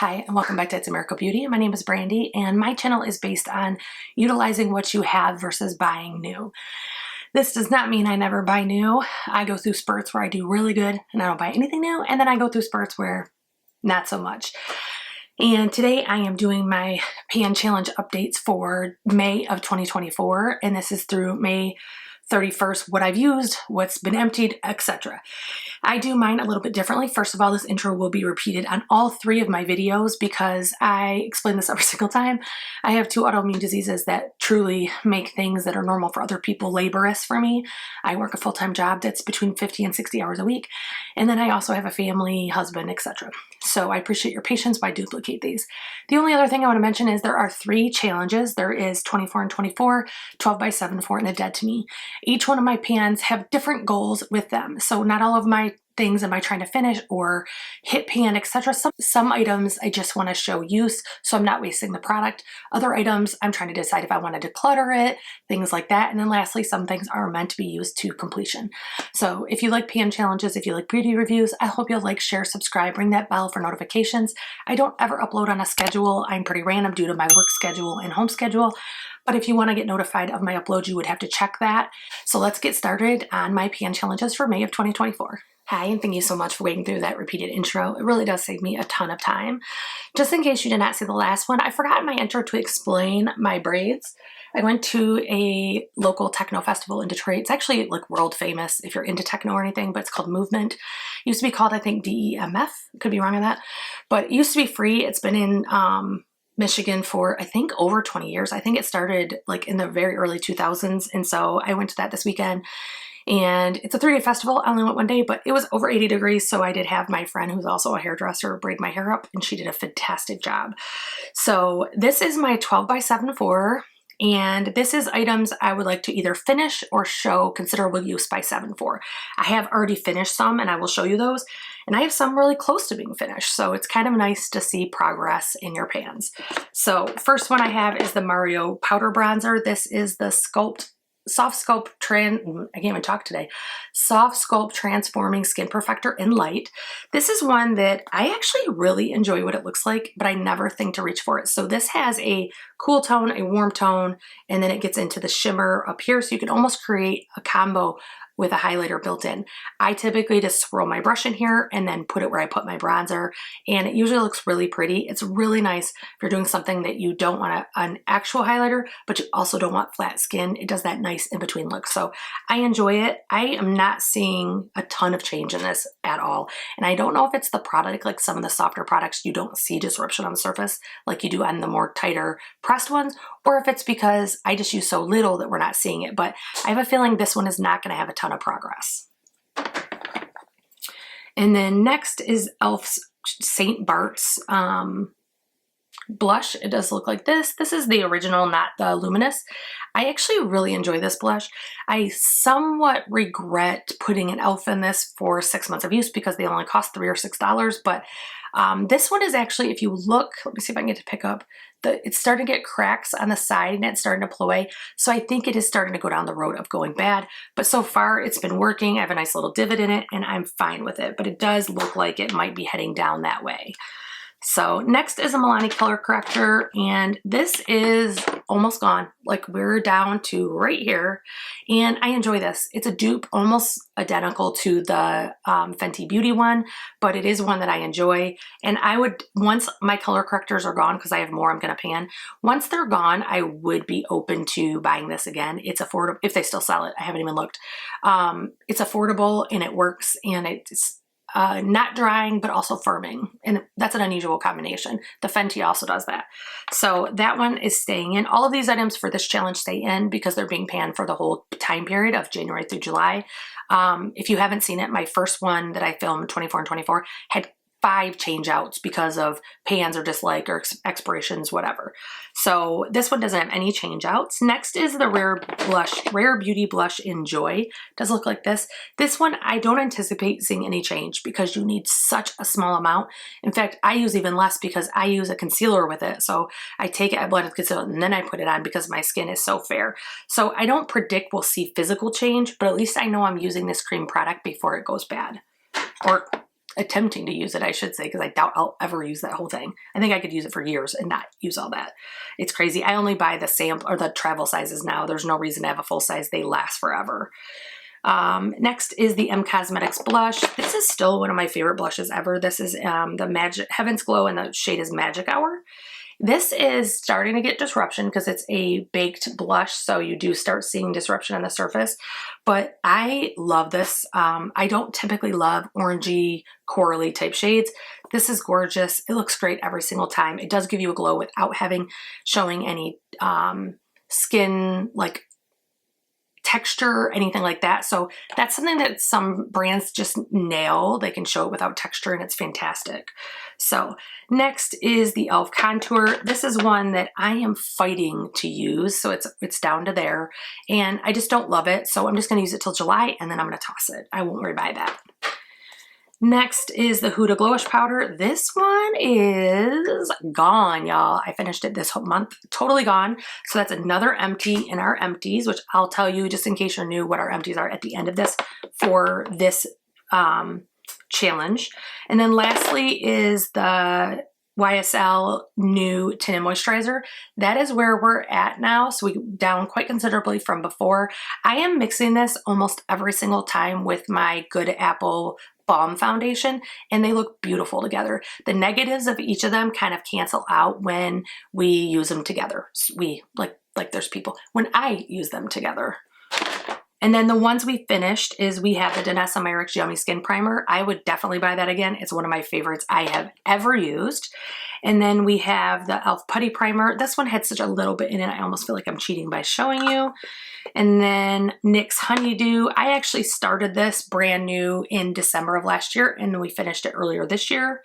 Hi, and welcome back to It's America Beauty. My name is Brandy, and my channel is based on utilizing what you have versus buying new. This does not mean I never buy new. I go through spurts where I do really good and I don't buy anything new, and then I go through spurts where not so much. And today I am doing my pan challenge updates for May of 2024, and this is through May 31st, what I've used, what's been emptied, etc. I do mine a little bit differently. First of all, this intro will be repeated on all three of my videos because I explain this every single time. I have two autoimmune diseases that truly make things that are normal for other people laborious for me. I work a full-time job that's between 50 and 60 hours a week. And then I also have a family, husband, etc. So I appreciate your patience while I duplicate these. The only other thing I want to mention is there are three challenges. There is 24 and 24, 12 by 7, 4, and a dead to me. Each one of my pans have different goals with them. So not all of my things am I trying to finish or hit pan, etc. Some items I just want to show use, so I'm not wasting the product. Other items I'm trying to decide if I want to declutter it, things like that. And then lastly, some things are meant to be used to completion. So if you like pan challenges, if you like beauty reviews, I hope you'll like, share, subscribe, ring that bell for notifications. I don't ever upload on a schedule. I'm pretty random due to my work schedule and home schedule. But if you want to get notified of my upload, you would have to check that. So let's get started on my pan challenges for May of 2024. Hi, and thank you so much for waiting through that repeated intro. It really does save me a ton of time. Just in case you did not see the last one, I forgot in my intro to explain my braids. I went to a local techno festival in Detroit. It's actually like world famous if you're into techno or anything, but it's called Movement. It used to be called, I think, DEMF. Could be wrong on that. But it used to be free. It's been in Michigan for, I think, over 20 years. I think it started like in the very early 2000s. And so I went to that this weekend. And it's a 3-day festival. I only went one day, but it was over 80 degrees. So I did have my friend, who's also a hairdresser, braid my hair up, and she did a fantastic job. So this is my 12 by 7 4. And this is items I would like to either finish or show considerable use by 7-4. I have already finished some and I will show you those. And I have some really close to being finished. So it's kind of nice to see progress in your pans. So first one I have is the Mario Powder Bronzer. This is the Soft Sculpt Transforming Skin Perfector in Light. This is one that I actually really enjoy what it looks like, but I never think to reach for it. So this has a cool tone, a warm tone, and then it gets into the shimmer up here. So you can almost create a combo with a highlighter built in. I typically just swirl my brush in here and then put it where I put my bronzer, and it usually looks really pretty. It's really nice if you're doing something that you don't want an actual highlighter, but you also don't want flat skin. It does that nice in-between look. So I enjoy it. I am not seeing a ton of change in this at all. And I don't know if it's the product, like some of the softer products, you don't see disruption on the surface like you do on the more tighter pressed ones, or if it's because I just use so little that we're not seeing it. But I have a feeling this one is not going to have a ton of progress. And then next is e.l.f.'s St. Bart's blush. It does look like this. This is the original, not the luminous. I actually really enjoy this blush. I somewhat regret putting an e.l.f. in this for 6 months of use because they only cost $3 or $6, but this one is actually, if you look, let me see if I can get to pick up, it's starting to get cracks on the side and it's starting to pull away. So I think it is starting to go down the road of going bad, but so far it's been working. I have a nice little divot in it and I'm fine with it, but it does look like it might be heading down that way. So next is a Milani color corrector, and this is almost gone. Like we're down to right here, and I enjoy this. It's a dupe, almost identical to the Fenty Beauty one, but it is one that I enjoy. And I would, once my color correctors are gone, because I have more I'm gonna pan, once they're gone, I would be open to buying this again. It's affordable, if they still sell it. I haven't even looked. It's affordable and it works, and it's not drying, but also firming. And that's an unusual combination. The Fenty also does that. So that one is staying in. All of these items for this challenge stay in because they're being panned for the whole time period of January through July. If you haven't seen it, my first one that I filmed, 24 and 24, had 5 change outs because of pans or dislike or expirations, whatever. So this one doesn't have any change outs. Next is the Rare Beauty Blush in Joy. It does look like this. This one, I don't anticipate seeing any change because you need such a small amount. In fact, I use even less because I use a concealer with it. So I take it, I blend it with concealer, and then I put it on because my skin is so fair. So I don't predict we'll see physical change, but at least I know I'm using this cream product before it goes bad. Or attempting to use it, I should say, because I doubt I'll ever use that whole thing. I think I could use it for years and not use all that. It's crazy. I only buy the sample or the travel sizes now. There's no reason to have a full size. They last forever. Next is the Cosmetics blush. This is still one of my favorite blushes ever. This is the Magic Heaven's Glow, and the shade is Magic Hour. This is starting to get disruption because it's a baked blush, so you do start seeing disruption on the surface, but I love this. I don't typically love orangey, corally type shades. This is gorgeous. It looks great every single time. It does give you a glow without showing any skin like texture, anything like that. So that's something that some brands just nail. They can show it without texture, and it's fantastic. So next is the e.l.f. contour. This is one that I am fighting to use. So it's down to there, and I just don't love it. So I'm just going to use it till July, and then I'm going to toss it. I won't rebuy that. Next is the Huda Glowish powder. This one is gone, y'all. I finished it this month, totally gone. So that's another empty in our empties, which I'll tell you just in case you're new what our empties are at the end of this for this challenge. And then lastly is the YSL new tinted moisturizer. That is where we're at now. So we down quite considerably from before. I am mixing this almost every single time with my Good Apple Balm foundation, and they look beautiful together. The negatives of each of them kind of cancel out when we use them together. We like there's people when I use them together. And then the ones we finished is we have the Danessa Myricks Yummy Skin Primer. I would definitely buy that again. It's one of my favorites I have ever used. And then we have the e.l.f. Putty Primer. This one had such a little bit in it. I almost feel like I'm cheating by showing you. And then NYX Honeydew. I actually started this brand new in December of last year, and we finished it earlier this year.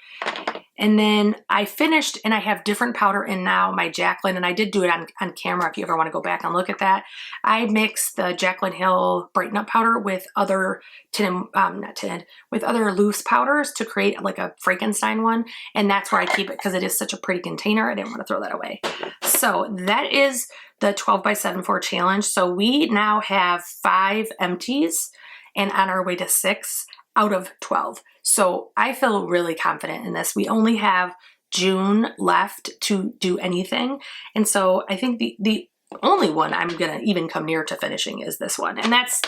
And then I finished, and I have different powder in now, my Jaclyn, and I did do it on camera if you ever want to go back and look at that. I mixed the Jaclyn Hill Brighten Up powder with other with other loose powders to create like a Frankenstein one, and that's where I keep it because it is such a pretty container. I didn't want to throw that away. So that is the 12x74 challenge. So we now have 5 empties and on our way to 6 out of 12. So I feel really confident in this. We only have June left to do anything. And so I think the only one I'm going to even come near to finishing is this one. And that's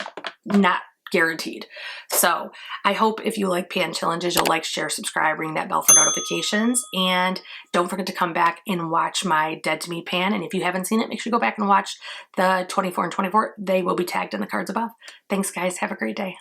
not guaranteed. So I hope if you like pan challenges, you'll like, share, subscribe, ring that bell for notifications. And don't forget to come back and watch my Dead to Me pan. And if you haven't seen it, make sure you go back and watch the 24 and 24. They will be tagged in the cards above. Thanks, guys. Have a great day.